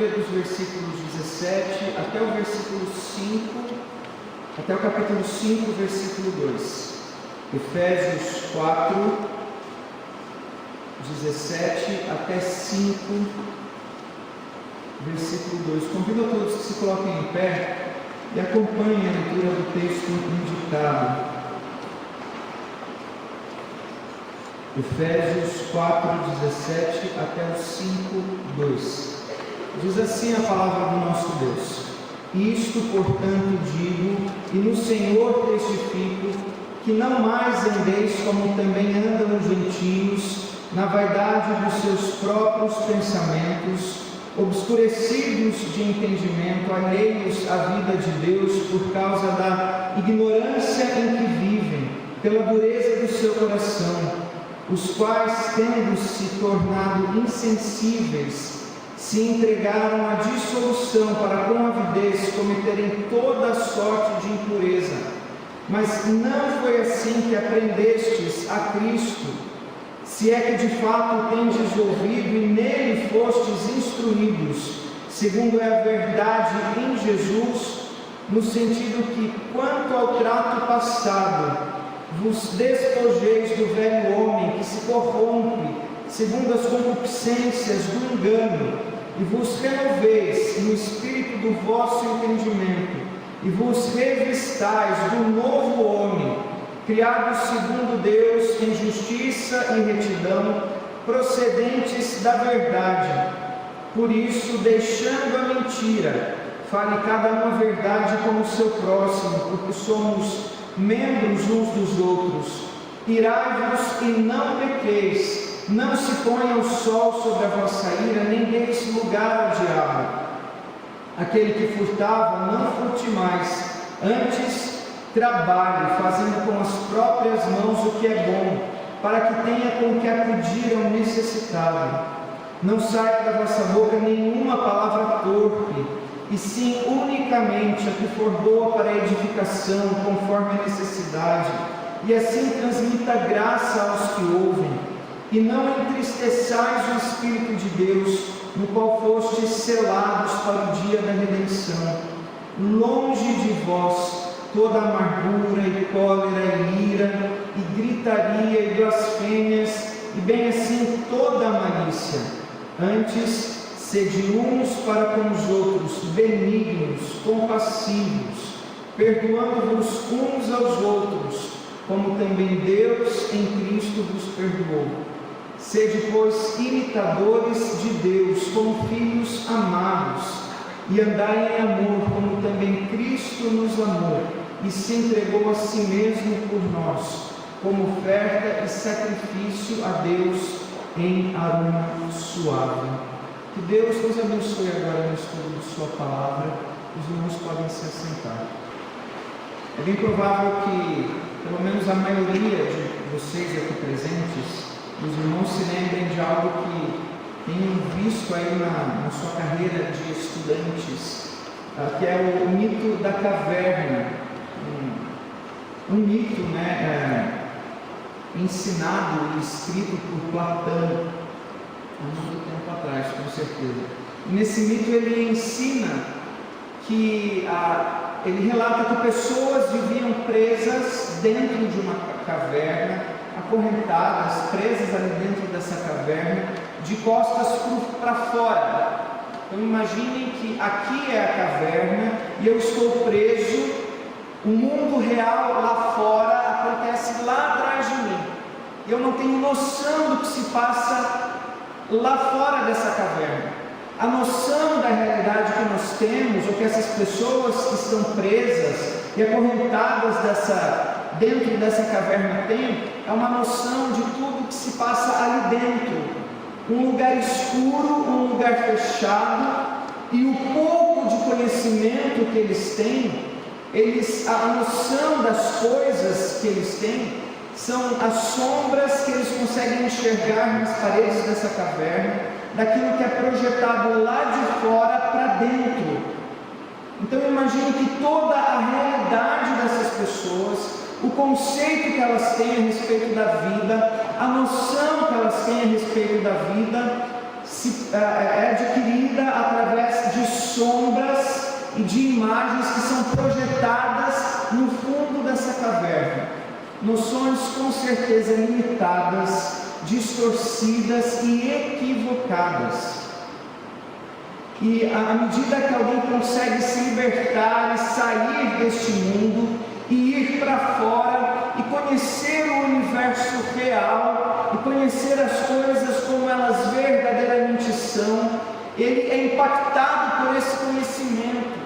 leitura dos versículos 17 até o versículo 5, até o capítulo 5, versículo 2. Efésios 4, 17 até 5, versículo 2. Convido a todos que se coloquem em pé e acompanhem a leitura do texto indicado. Efésios 4, 17 até o 5, 2. Diz assim a palavra do nosso Deus: Isto, portanto, digo, e no Senhor testifico, que não mais andeis como também andam os gentios, na vaidade dos seus próprios pensamentos, obscurecidos de entendimento, alheios à vida de Deus por causa da ignorância em que vivem, pela dureza do seu coração, os quais, tendo se tornado insensíveis, se entregaram à dissolução para com avidez cometerem toda sorte de impureza. Mas não foi assim que aprendestes a Cristo, se é que de fato tendes ouvido e nele fostes instruídos, segundo é a verdade em Jesus, no sentido que, quanto ao trato passado, vos despojeis do velho homem que se corrompe, segundo as concupiscências do engano, e vos renoveis no espírito do vosso entendimento, e vos revistais do novo homem, criado segundo Deus em justiça e retidão, procedentes da verdade. Por isso, deixando a mentira, fale cada um a verdade com o seu próximo, porque somos membros uns dos outros. Irai-vos e não pequeis, não se ponha o sol sobre a vossa ira, nem deis lugar ao diabo. Aquele que furtava, não furte mais, antes trabalhe, fazendo com as próprias mãos o que é bom, para que tenha com que acudir ao necessitado. Não saia da vossa boca nenhuma palavra torpe, e sim unicamente a que for boa para a edificação, conforme a necessidade, e assim transmita graça aos que ouvem. E não entristeçais o Espírito de Deus, no qual fostes selados para o dia da redenção. Longe de vós toda amargura e cólera e ira, e gritaria e blasfêmias, e bem assim toda a malícia. Antes, sede uns para com os outros, benignos, compassivos, perdoando-vos uns aos outros, como também Deus em Cristo vos perdoou. Sede, pois, imitadores de Deus, como filhos amados, e andai em amor, como também Cristo nos amou, e se entregou a si mesmo por nós, como oferta e sacrifício a Deus em aroma suave. Que Deus nos abençoe agora no estudo de sua palavra. Os irmãos podem se assentar. É bem provável que, pelo menos a maioria de vocês aqui presentes, os irmãos se lembrem de algo que tenham visto aí na sua carreira de estudantes, que é o mito da caverna. Um mito, ensinado e escrito por Platão há muito tempo atrás, com certeza. E nesse mito ele ensina que ele relata que pessoas viviam presas dentro de uma caverna, acorrentadas, presas ali dentro dessa caverna, de costas para fora. Então imaginem que aqui é a caverna e eu estou preso, o mundo real lá fora acontece lá atrás de mim. Eu não tenho noção do que se passa lá fora dessa caverna. A noção da realidade que nós temos, ou que essas pessoas que estão presas e acorrentadas dentro dessa caverna têm, é uma noção de tudo que se passa ali dentro. Um lugar escuro, um lugar fechado, e o pouco de conhecimento que eles têm, a noção das coisas que eles têm, são as sombras que eles conseguem enxergar nas paredes dessa caverna, daquilo que é projetado lá de fora para dentro. Então eu imagino que toda a realidade dessas pessoas, o conceito que elas têm a respeito da vida, a noção que elas têm a respeito da vida, é adquirida através de sombras e de imagens que são projetadas no fundo dessa caverna. Noções com certeza limitadas, distorcidas e equivocadas. E à medida que alguém consegue se libertar e sair deste mundo e ir para fora e conhecer o universo real e conhecer as coisas como elas verdadeiramente são, ele é impactado por esse conhecimento,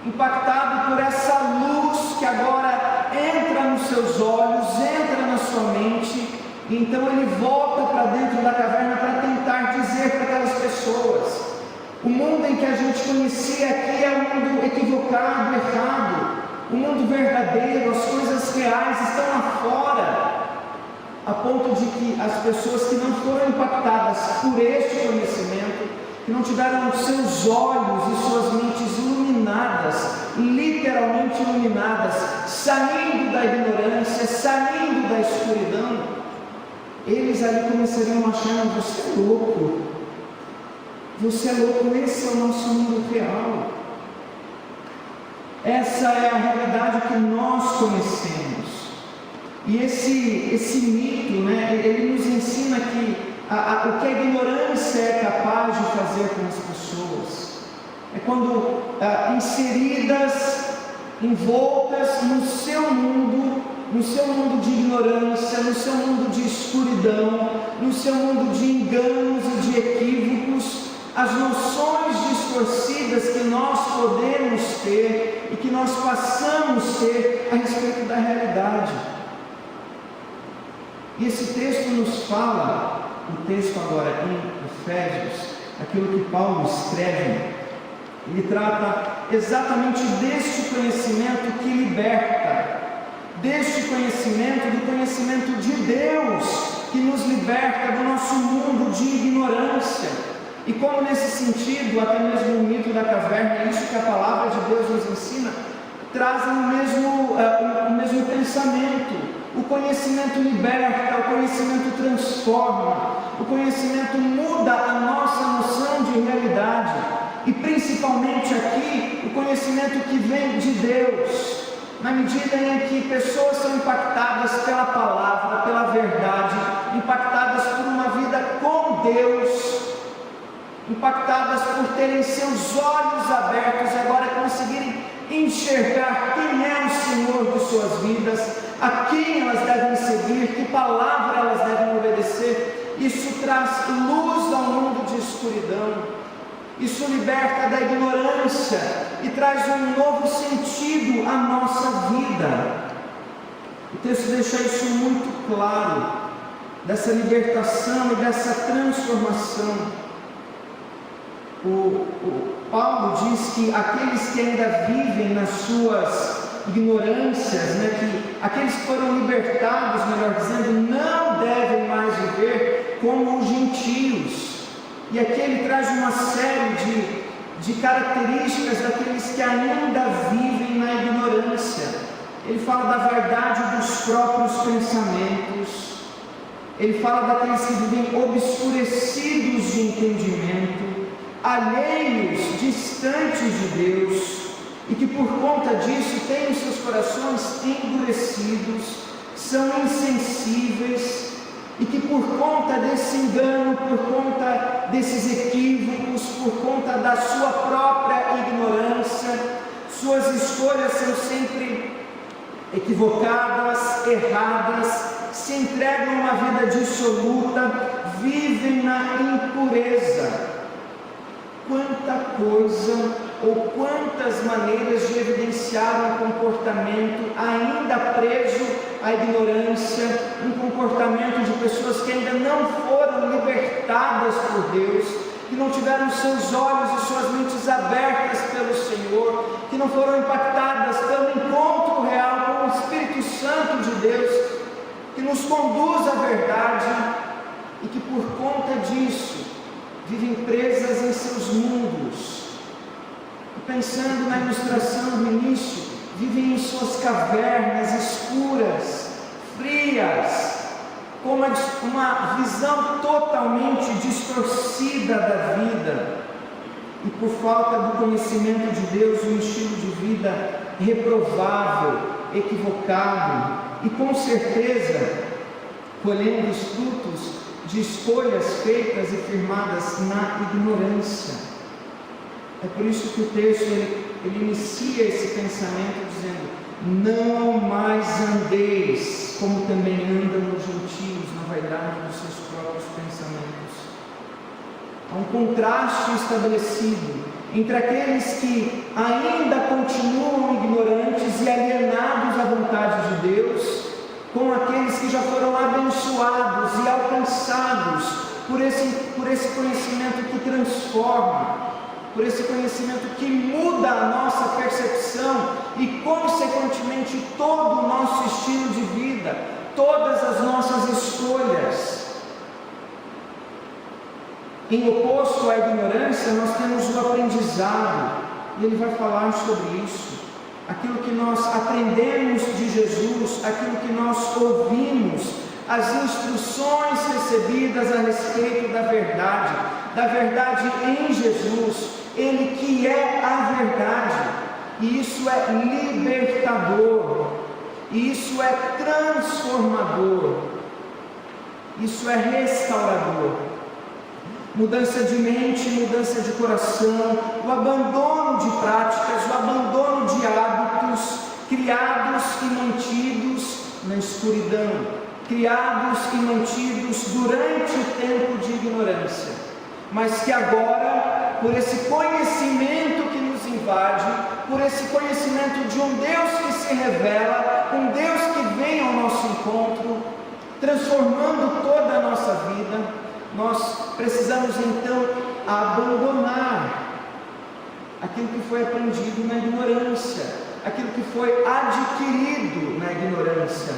impactado por essa luz que agora entra nos seus olhos, entra na sua mente, e então ele volta para dentro da caverna para tentar dizer para aquelas pessoas: o mundo em que a gente conhecia aqui é um mundo equivocado, errado. O mundo verdadeiro, as coisas reais estão lá fora. A ponto de que as pessoas que não foram impactadas por este conhecimento, que não tiveram seus olhos e suas mentes iluminadas, literalmente iluminadas, saindo da ignorância, saindo da escuridão, eles ali começariam a achar: você é louco. Você é louco, esse é o nosso mundo real. Essa é a realidade que nós conhecemos. E esse mito, ele nos ensina que o que a ignorância é capaz de fazer com as pessoas é quando inseridas, envoltas no seu mundo de ignorância, no seu mundo de escuridão, no seu mundo de enganos e de equívocos, as noções distorcidas que nós podemos ter e que nós passamos a ter a respeito da realidade. E esse texto nos fala, o texto agora em Efésios, aquilo que Paulo escreve, ele trata exatamente deste conhecimento que liberta, deste conhecimento, do conhecimento de Deus, que nos liberta do nosso mundo de ignorância. E como nesse sentido, até mesmo o mito da caverna, isso que a palavra de Deus nos ensina, trazem o mesmo pensamento. O conhecimento liberta, o conhecimento transforma, o conhecimento muda a nossa noção de realidade. E principalmente aqui, o conhecimento que vem de Deus, na medida em que pessoas são impactadas pela palavra, pela verdade, impactadas por uma vida com Deus, impactadas por terem seus olhos abertos e agora conseguirem enxergar quem é o Senhor de suas vidas, a quem elas devem seguir, que palavra elas devem obedecer. Isso traz luz ao mundo de escuridão, isso liberta da ignorância e traz um novo sentido à nossa vida. O texto deixa isso muito claro, dessa libertação e dessa transformação. O Paulo diz que aqueles que ainda vivem nas suas ignorâncias, que aqueles que foram libertados, melhor dizendo, não devem mais viver como os gentios. E aqui ele traz uma série de características daqueles que ainda vivem na ignorância. Ele fala da vaidade dos próprios pensamentos, ele fala daqueles que vivem obscurecidos de entendimento, alheios, distantes de Deus, e que por conta disso têm os seus corações endurecidos, são insensíveis, e que por conta desse engano, por conta desses equívocos, por conta da sua própria ignorância, suas escolhas são sempre equivocadas, erradas, se entregam a uma vida dissoluta, vivem na impureza. Quanta coisa ou quantas maneiras de evidenciar um comportamento ainda preso à ignorância, um comportamento de pessoas que ainda não foram libertadas por Deus, que não tiveram seus olhos e suas mentes abertas pelo Senhor, que não foram impactadas pelo encontro real com o Espírito Santo de Deus, que nos conduz à verdade e que por conta disso vivem presas em seus mundos. E pensando na ilustração do início, vivem em suas cavernas escuras, frias, com uma visão totalmente distorcida da vida, e por falta do conhecimento de Deus, um estilo de vida reprovável, equivocado, e com certeza colhendo os frutos de escolhas feitas e firmadas na ignorância. É por isso que o texto ele inicia esse pensamento dizendo: não mais andeis como também andam os gentios na vaidade dos seus próprios pensamentos. Há um contraste estabelecido entre aqueles que ainda continuam ignorantes e alienados à vontade de Deus, com aqueles que já foram abençoados e alcançados por esse conhecimento que transforma, por esse conhecimento que muda a nossa percepção e, consequentemente, todo o nosso estilo de vida, todas as nossas escolhas. Em oposto à ignorância, nós temos o aprendizado, e ele vai falar sobre isso. Aquilo que nós aprendemos de Jesus, aquilo que nós ouvimos, as instruções recebidas a respeito da verdade em Jesus, Ele que é a verdade, e isso é libertador, e isso é transformador, isso é restaurador. Mudança de mente, mudança de coração, o abandono de práticas, o abandono de hábitos criados e mantidos na escuridão, criados e mantidos durante o tempo de ignorância, mas que agora, por esse conhecimento que nos invade, por esse conhecimento de um Deus que se revela, um Deus que vem ao nosso encontro, transformando toda a nossa vida, nós precisamos então abandonar aquilo que foi aprendido na ignorância, aquilo que foi adquirido na ignorância,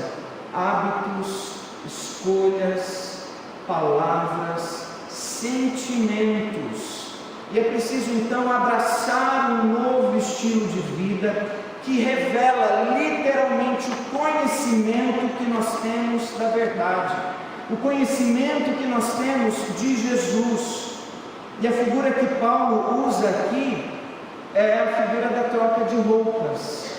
hábitos, escolhas, palavras, sentimentos. E é preciso então abraçar um novo estilo de vida que revela literalmente o conhecimento que nós temos da verdade, o conhecimento que nós temos de Jesus. E a figura que Paulo usa aqui é a figura da troca de roupas.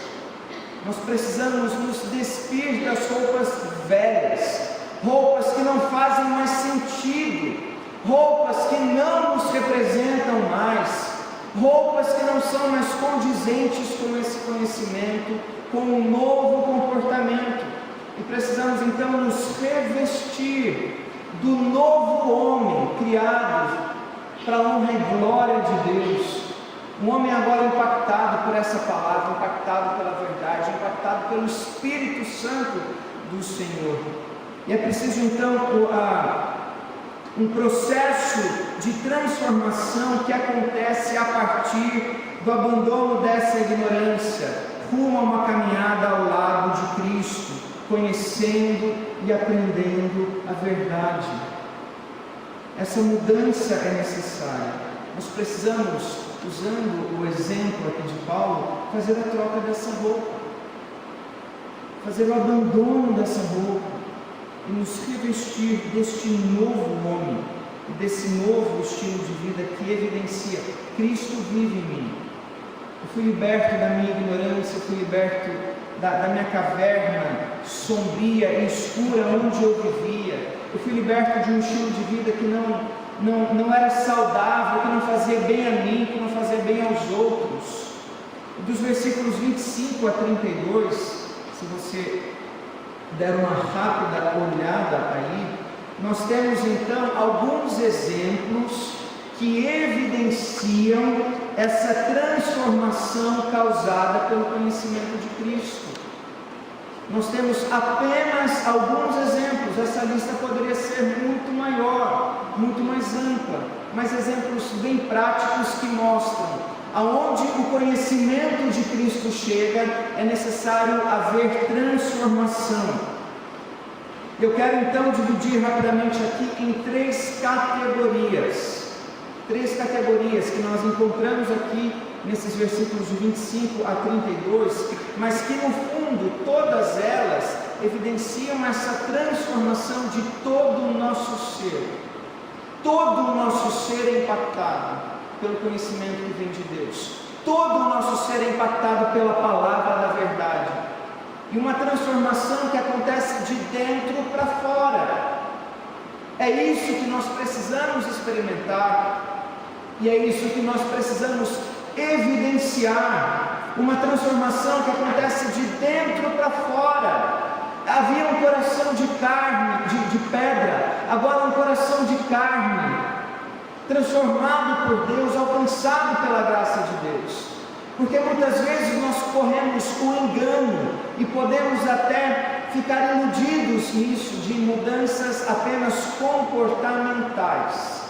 Nós precisamos nos despir das roupas velhas, roupas que não fazem mais sentido, roupas que não nos representam mais, roupas que não são mais condizentes com esse conhecimento, com um novo comportamento. E precisamos então nos revestir do novo homem criado para a honra e glória de Deus. Um homem agora impactado por essa palavra, impactado pela verdade, impactado pelo Espírito Santo do Senhor. E é preciso então um processo de transformação que acontece a partir do abandono dessa ignorância, rumo a uma caminhada ao lado de Cristo, conhecendo e aprendendo a verdade. Essa mudança é necessária. Nós precisamos, usando o exemplo aqui de Paulo, fazer a troca dessa roupa, fazer o abandono dessa roupa e nos revestir deste novo homem, desse novo estilo de vida que evidencia: Cristo vive em mim. Eu fui liberto da minha ignorância, eu fui liberto da minha caverna sombria e escura onde eu vivia. Eu fui liberto de um estilo de vida que não era saudável, que não fazia bem a mim, que não fazia bem aos outros. Dos versículos 25 a 32, se você der uma rápida olhada aí, nós temos então alguns exemplos que evidenciam essa transformação causada pelo conhecimento de Cristo. Nós temos apenas alguns exemplos, essa lista poderia ser muito maior, muito mais ampla, mas exemplos bem práticos que mostram aonde o conhecimento de Cristo chega, é necessário haver transformação. Eu quero então dividir rapidamente aqui em três categorias que nós encontramos aqui nesses versículos de 25 a 32, mas que no fundo todas elas evidenciam essa transformação de todo o nosso ser. Todo o nosso ser é impactado pelo conhecimento que vem de Deus. Todo o nosso ser é impactado pela palavra da verdade. E uma transformação que acontece de dentro para fora. É isso que nós precisamos experimentar. E é isso que nós precisamos evidenciar. Uma transformação que acontece de dentro para fora. Havia um coração de carne, de pedra, agora um coração de carne, transformado por Deus, alcançado pela graça de Deus. Porque muitas vezes nós corremos o engano e podemos até ficar iludidos nisso, de mudanças apenas comportamentais.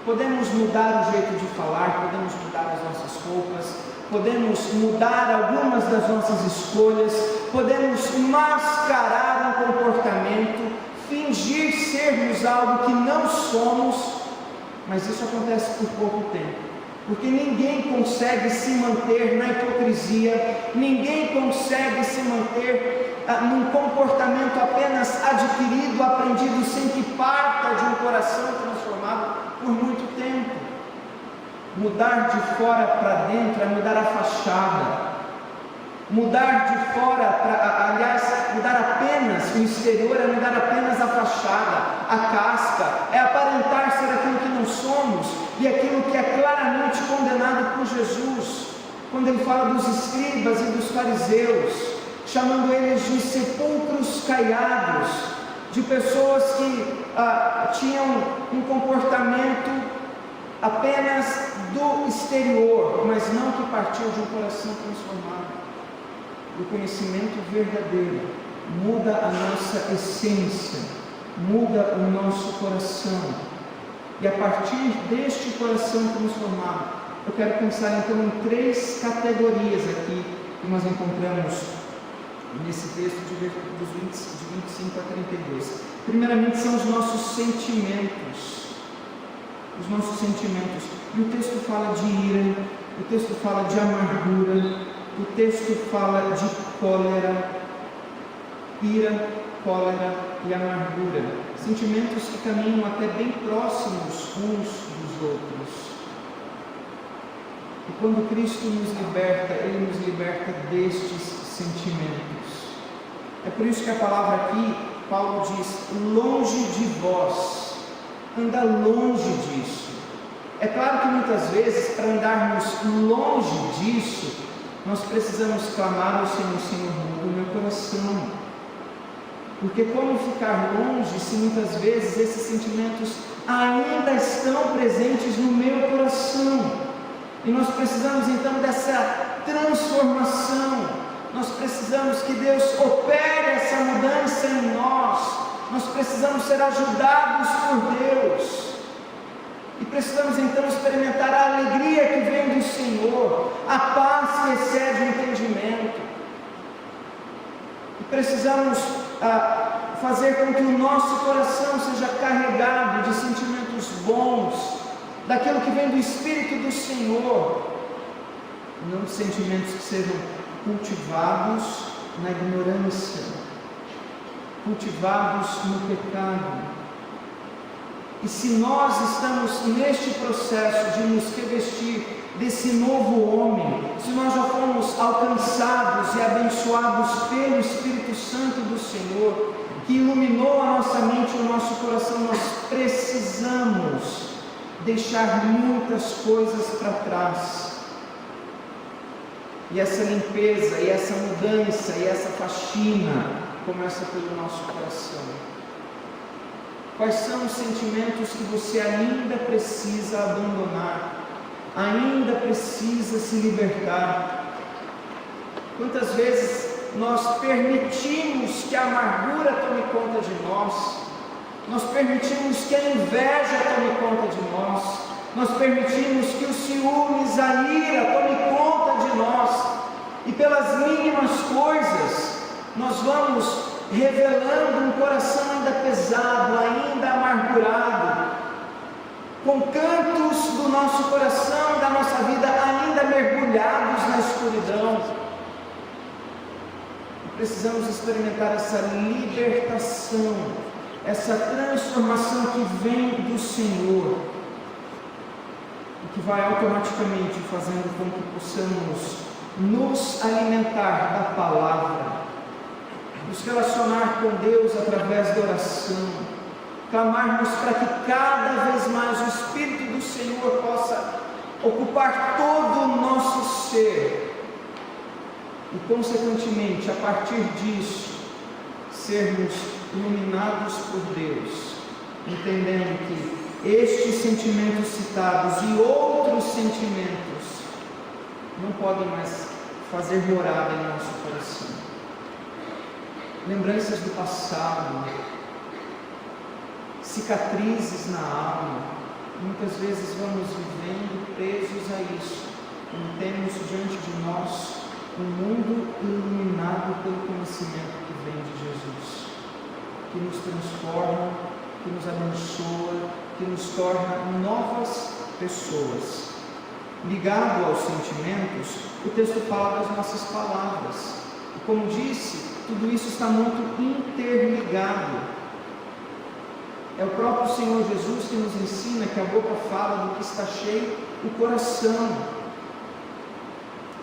Podemos mudar o jeito de falar, podemos mudar as nossas roupas, podemos mudar algumas das nossas escolhas, podemos mascarar um comportamento, fingir sermos algo que não somos, mas isso acontece por pouco tempo, porque ninguém consegue se manter na hipocrisia, ninguém consegue se manter num comportamento apenas adquirido, aprendido, sem que parta de um coração transformado por muito tempo. Mudar de fora para dentro é mudar a fachada. Mudar de fora para, mudar apenas o exterior é mudar apenas a fachada, a casca, é aparentar ser aquilo que não somos e aquilo que é claramente condenado por Jesus, quando ele fala dos escribas e dos fariseus, chamando eles de sepulcros caiados, de pessoas que tinham um comportamento apenas do exterior, mas não que partiu de um coração transformado. O conhecimento verdadeiro muda a nossa essência, muda o nosso coração. E a partir deste coração transformado, eu quero pensar então em 3 categorias aqui que nós encontramos nesse texto de 25 a 32. Primeiramente são os nossos sentimentos. Os nossos sentimentos. E o texto fala de ira, o texto fala de amargura, o texto fala de cólera, ira, cólera e amargura. Sentimentos que caminham até bem próximos uns dos outros. E quando Cristo nos liberta, Ele nos liberta destes sentimentos. É por isso que a palavra aqui, Paulo diz, longe de vós. Anda longe disso. É claro que muitas vezes, para andarmos longe disso, nós precisamos clamar ao Senhor: Senhor, muda o meu coração. Porque como ficar longe se muitas vezes esses sentimentos ainda estão presentes no meu coração? E nós precisamos então dessa transformação. Nós precisamos que Deus opere essa mudança em nós. Nós precisamos ser ajudados por Deus. E precisamos então experimentar a alegria que vem do Senhor, a paz que excede o entendimento. E precisamos fazer com que o nosso coração seja carregado de sentimentos bons, daquilo que vem do Espírito do Senhor, não de sentimentos que sejam cultivados na ignorância, cultivados no pecado. E se nós estamos neste processo de nos revestir desse novo homem, se nós já fomos alcançados e abençoados pelo Espírito Santo do Senhor, que iluminou a nossa mente e o nosso coração, nós precisamos deixar muitas coisas para trás. E essa limpeza, e essa mudança, e essa faxina começa pelo nosso coração. Quais são os sentimentos que você ainda precisa abandonar, ainda precisa se libertar? Quantas vezes nós permitimos que a amargura tome conta de nós permitimos que a inveja tome conta de nós permitimos que os ciúmes, a ira tome conta de nós, e pelas mínimas coisas nós vamos revelando um coração ainda pesado, ainda amargurado, com cantos do nosso coração, da nossa vida ainda mergulhados na escuridão. precisamos experimentar essa libertação, essa transformação que vem do Senhor, e que vai automaticamente fazendo com que possamos nos alimentar da palavra, nos relacionar com Deus através da oração, clamarmos para que cada vez mais o Espírito do Senhor possa ocupar todo o nosso ser, e consequentemente, a partir disso, sermos iluminados por Deus, entendendo que estes sentimentos citados e outros sentimentos não podem mais fazer morada em nosso coração. Lembranças do passado, cicatrizes na alma, muitas vezes vamos vivendo presos a isso, quando temos diante de nós um mundo iluminado pelo conhecimento que vem de Jesus, que nos transforma, que nos abençoa, que nos torna novas pessoas. Ligado aos sentimentos, o texto fala das nossas palavras. E como disse, tudo isso está muito interligado. É o próprio Senhor Jesus que nos ensina que a boca fala do que está cheio o coração.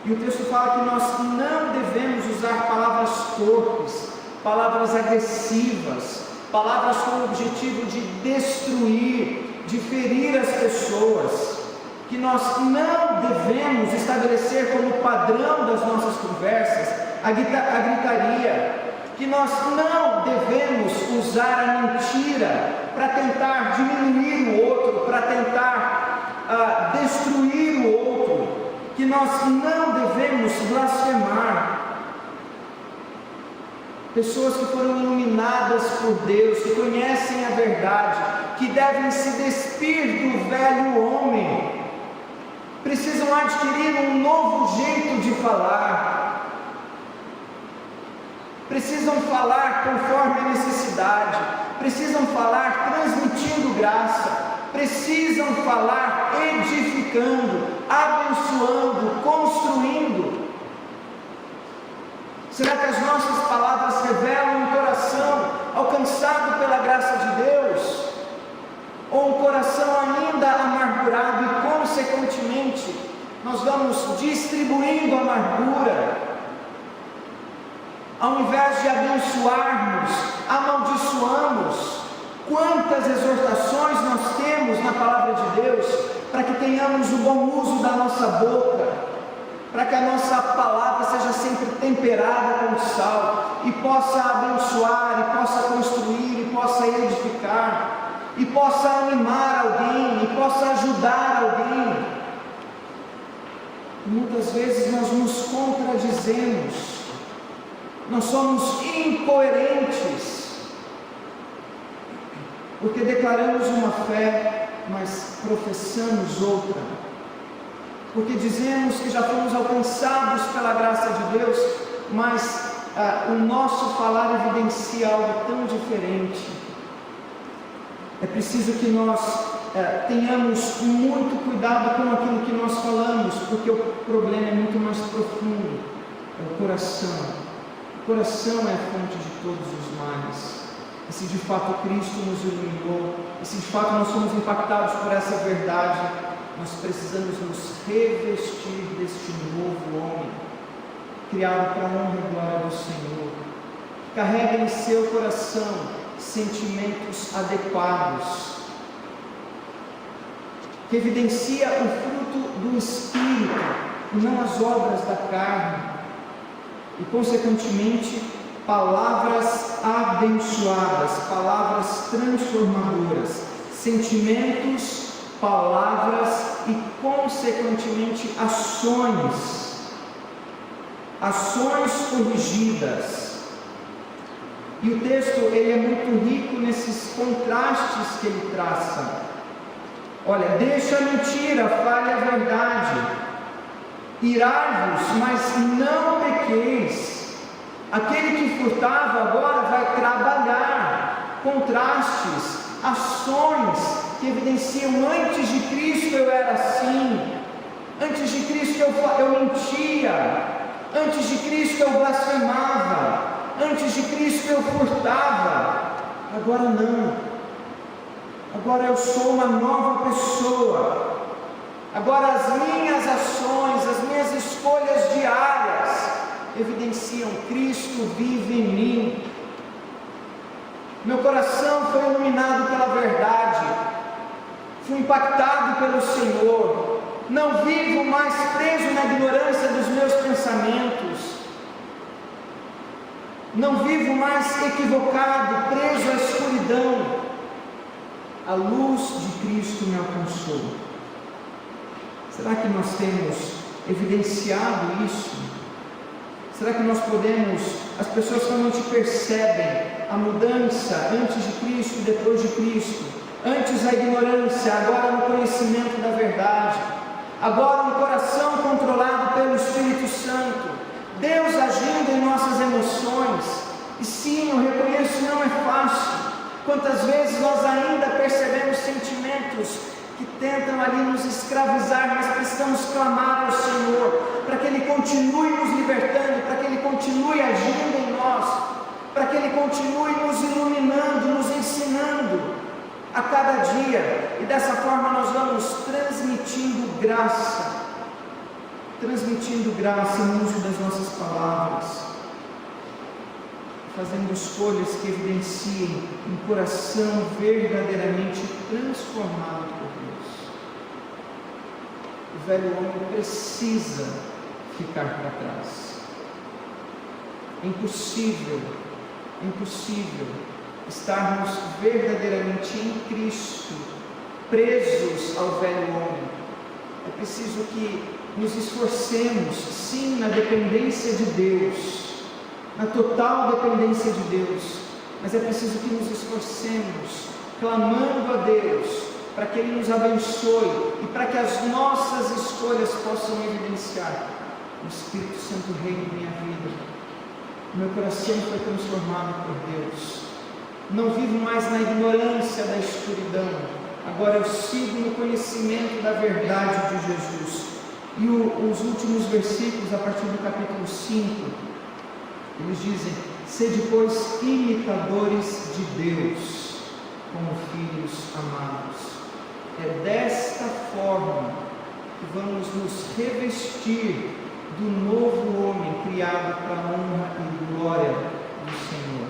E o texto fala que nós não devemos usar palavras torpes, palavras agressivas, palavras com o objetivo de destruir, de ferir as pessoas, que nós não devemos estabelecer como padrão das nossas conversas a gritaria, que nós não devemos usar a mentira para tentar diminuir o outro, para tentar destruir o outro, que nós não devemos blasfemar. Pessoas que foram iluminadas por Deus, que conhecem a verdade, que devem se despir do velho homem, precisam adquirir um novo jeito de falar, precisam falar conforme a necessidade, precisam falar transmitindo graça, precisam falar edificando, abençoando, construindo. Será que as nossas palavras revelam um coração alcançado pela graça de Deus? Ou um coração ainda amargurado e, consequentemente, nós vamos distribuindo amargura? Ao invés de abençoarmos, amaldiçoamos. Quantas exortações nós temos na palavra de Deus para que tenhamos o bom uso da nossa boca, para que a nossa palavra seja sempre temperada com sal e possa abençoar, e possa construir, e possa edificar, e possa animar alguém, e possa ajudar alguém. Muitas vezes nós nos contradizemos, nós somos incoerentes, porque declaramos uma fé, mas professamos outra, porque dizemos que já fomos alcançados pela graça de Deus, mas o nosso falar evidencia algo tão diferente. É preciso que nós tenhamos muito cuidado com aquilo que nós falamos, porque o problema é muito mais profundo, é o coração. O coração é a fonte de todos os males. E se de fato Cristo nos iluminou, e se de fato nós somos impactados por essa verdade, nós precisamos nos revestir deste novo homem, criado para a honra e glória do Senhor, que carrega em seu coração sentimentos adequados, que evidencia o fruto do Espírito e não as obras da carne, e consequentemente palavras abençoadas, palavras transformadoras, sentimentos, palavras e consequentemente ações corrigidas. E o texto ele é muito rico nesses contrastes que ele traça. Olha, deixa a mentira, fale a verdade, irai-vos, mas não pequeis. Aquele que furtava agora vai trabalhar. Contrastes, ações que evidenciam: antes de Cristo eu era assim, antes de Cristo eu mentia, Antes de Cristo eu blasfemava. Antes de Cristo eu furtava. Agora não. Agora eu sou uma nova pessoa. Agora as minhas ações, as minhas escolhas diárias evidenciam Cristo vive em mim. Meu coração foi iluminado pela verdade. Fui impactado pelo Senhor. Não vivo mais preso na ignorância dos meus pensamentos. Não vivo mais equivocado, preso à escuridão. A luz de Cristo me alcançou. Será que nós temos evidenciado isso? Será que nós podemos, as pessoas realmente percebem a mudança antes de Cristo e depois de Cristo? Antes a ignorância, agora o conhecimento da verdade. Agora um coração controlado pelo Espírito Santo. Deus agindo em nossas emoções. E sim, eu reconheço, não é fácil. Quantas vezes nós ainda percebemos sentimentos que tentam ali nos escravizar, mas precisamos clamar ao Senhor, para que Ele continue nos libertando, para que Ele continue agindo em nós, para que Ele continue nos iluminando, nos ensinando a cada dia, e dessa forma nós vamos transmitindo graça no uso das nossas palavras, fazendo escolhas que evidenciem um coração verdadeiramente transformado por Deus. O velho homem precisa ficar para trás. É impossível estarmos verdadeiramente em Cristo, presos ao velho homem. É preciso que nos esforcemos, sim, na dependência de Deus, na total dependência de Deus, mas é preciso que nos esforcemos, clamando a Deus, para que Ele nos abençoe e para que as nossas escolhas possam evidenciar o Espírito Santo reino em minha vida. Meu coração foi transformado por Deus. Não vivo mais na ignorância da escuridão. Agora eu sigo no conhecimento da verdade de Jesus. E os últimos versículos, a partir do capítulo 5, eles dizem: sede, pois, imitadores de Deus, como filhos amados. É desta forma que vamos nos revestir do novo homem criado para a honra e glória do Senhor.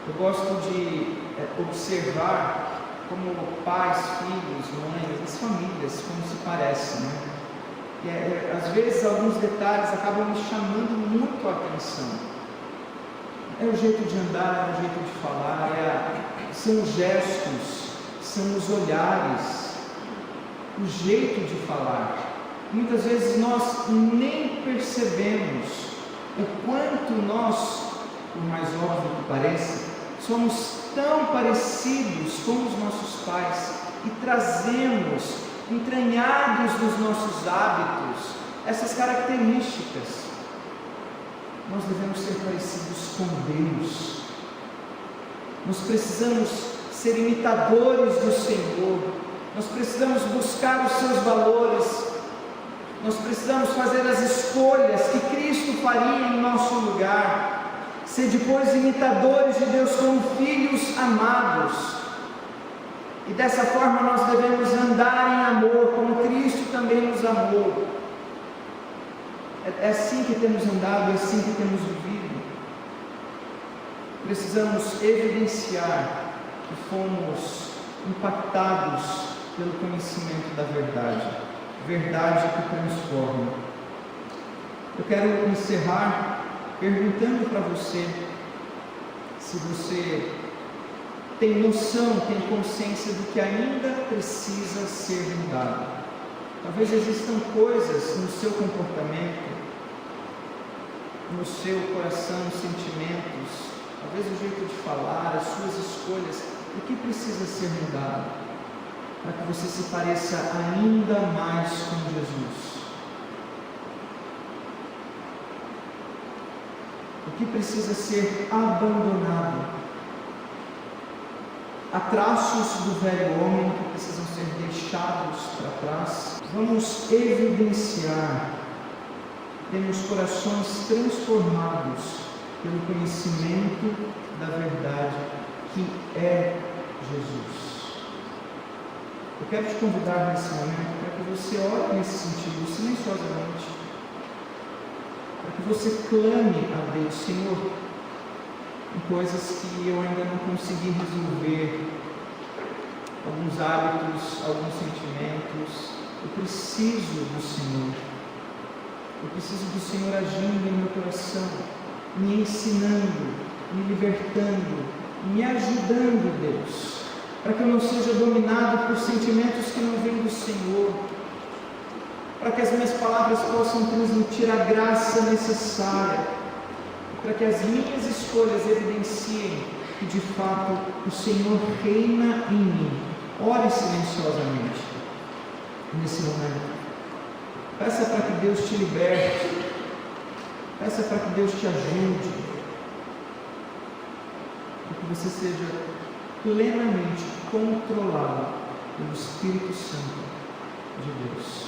Eu gosto de observar como pais, filhos, mães, as famílias, como se parecem, né? E, às vezes alguns detalhes acabam me chamando muito a atenção. É o jeito de andar, é o jeito de falar, são os gestos, são os olhares, o jeito de falar. Muitas vezes nós nem percebemos o quanto nós, por mais óbvio que pareça, somos tão parecidos com os nossos pais e trazemos, entranhados nos nossos hábitos, essas características. Nós devemos ser parecidos com Deus. Nós precisamos ser imitadores do Senhor. Nós precisamos buscar os seus valores. Nós precisamos fazer as escolhas que Cristo faria em nosso lugar. Ser depois imitadores de Deus como filhos amados. E dessa forma nós devemos andar em amor, como Cristo também nos amou. É assim que temos andado, é assim que temos vivido. Precisamos evidenciar que fomos impactados pelo conhecimento da verdade. Verdade que transforma. Eu quero encerrar perguntando para você se você tem noção, tem consciência do que ainda precisa ser mudado. Talvez existam coisas no seu comportamento, no seu coração, sentimentos, talvez o jeito de falar, as suas escolhas, o que precisa ser mudado para que você se pareça ainda mais com Jesus. O que precisa ser abandonado? Há traços do velho homem que precisam ser deixados para trás. Vamos evidenciar tenhamos corações transformados pelo conhecimento da verdade que é Jesus. Eu quero te convidar nesse momento para que você ore nesse sentido, silenciosamente, para que você clame a Deus: Senhor, em coisas que eu ainda não consegui resolver, alguns hábitos, alguns sentimentos, eu preciso do Senhor. Eu preciso do Senhor agindo em meu coração, me ensinando, me libertando, me ajudando, Deus, para que eu não seja dominado por sentimentos que não vêm do Senhor, para que as minhas palavras possam transmitir a graça necessária, para que as minhas escolhas evidenciem que de fato o Senhor reina em mim. Ore silenciosamente nesse momento. Peça para que Deus te liberte. Peça para que Deus te ajude. Para que você seja plenamente controlado pelo Espírito Santo de Deus.